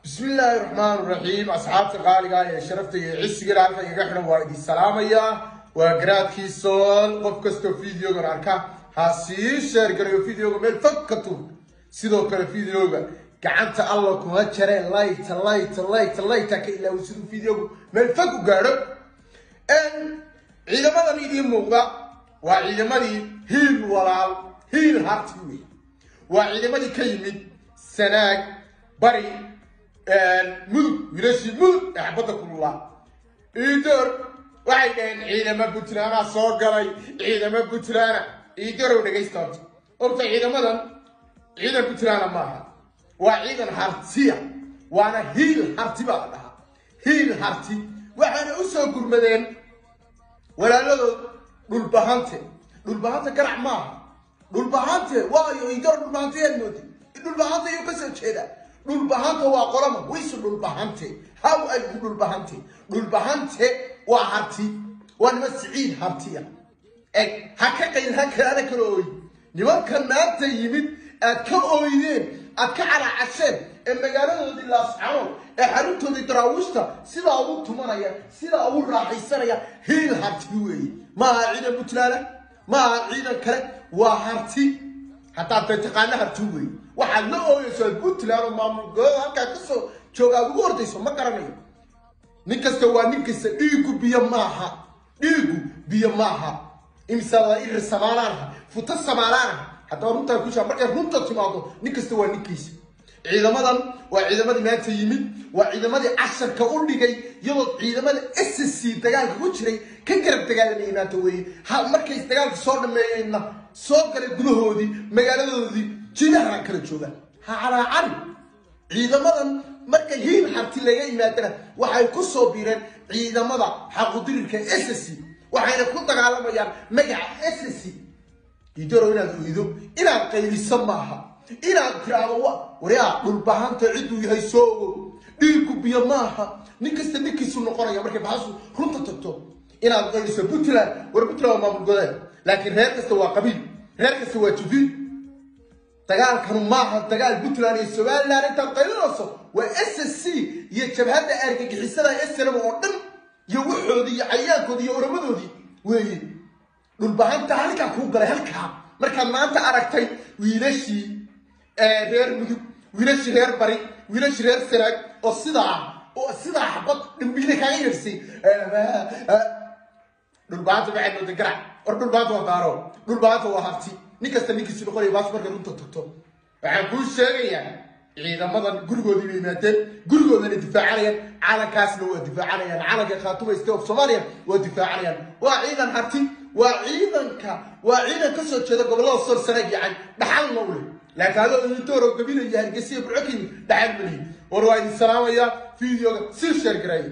بسم الله الرحمن الرحيم أصحاب تقاليقا يا شرفتي عسى قرالك يقحنا وايدي السلام يا وقرات كيسون قف كستو فيديو قرالك هاسي شير قريو فيديو ميل فكتو سيدو كلا فيديو قعنت الله كما تشرين لايت كإلا وسيدو فيديو ميل فكو قارب ان عيدا ماذا نيدي موغدا وعيدا ماذا هيل ولال هيل هارتوي وعيدا ماذا كيمي سناك بري مدو ويلاشي مدو أحبطك الله إيدر وعيدين عيدا ما بوتلانا صوغالي عيدا ما بوتلانا إيدر ودقيستانت أرتا عيدا مدن عيدا بوتلانا ماها وعيدا هارتيا وانا هيل هارتي بعدها هيل هارتي وعنا أسوكر مدين ولا لو دول كرع ماها دول وايو إيدر دول بهانتي المودي دول بهانتي يكسر كذا دول بهانته وقرامه ويسو دول بهانته هاو أجو دول بهانته وهارتي وانا سعيد هارتيا هكاكا الهكا أنا كروي نمان كان نابتا يمين أتكوئيدين أتكعلى عشان المجالات دي الله سبحانه حرمتو دي تراوشتا سيدا أول تمانيا سيدا أول راحيسانيا هي الهارتيوي ما عيدا بطلالة ما عيدا كلا وهارتي حتى تتقانا هارتيوي waxaa la ooyayso Puntland oo maamulkooda halka ka soo jooga ugu hordayso ma garanayo nin kasta waa nin kasta dhiigu biyo maaha imsala irsamalaana futa samalaana hatta runta ku soo markay runta timaado nin kasta waa ninkiisa ciidamadan waa ciidamadii maanta yimid waa ciidamadii casharka u dhigay iyadoo ciidamada SSC dagaalka ku jiray ka garab dagaalamay maanta weey hal markay dagaalka soo dhameeyayna soo galay gudahoodii magaaladoodii جينا كلا جوجا على عري عيدا مدن مركا هين حرتي لغا يمادنا waxay ku soo biireen ciidamada xaqudilka SSC waxayna ku dagaalamayaan magaca SSC idoro inaad qayliso maaha inaad tiraado wariyaa dhul bahanta cidu yahay soo dhiigu biyo maaha nin kasta ninkiisu noqonaya markay baasu runta tagto inaad qayliso Puntland maamul go'aan laakiin reer kasta waa qabiil reer kasta waa jifi dagaal kanu maaha dagaal Puntland iyo Soomaaliland inta qaylinayso waa SSC iyo jabhada argagixisada SNM oo dhan iyo waxoodii iyo cayaankoodii iyo oramadoodii weey dhul bahanta halka ku galay halka marka maanta aragtay wiilashii reer mudug wiilashii reer bari wiilashii reer sanaag oo sida xabad dhimbiile kaga yirsay dhul bahanta baa inoo degara dhul bahanta waa baaro dhul bahanta waa harti ninkasta ninkiisu noqonay baas marka runta tagto waxaan ku sheegayaa ciidamadan gurigoodii bay yimaadeen gurigoodana difaacanayaan calankaasna waa difaacanayaan calanka Khaatuma State of Somalia waa difaacanayaan waa ciidan harti waa ciidan ka soo jeeda gobolada Sool Sanaag yacan dhaxal noole laakiin adoo dooro gabilay Hargeysa burcaki dhaxal mali war waa idin salaamaya fiidiyoga si share garay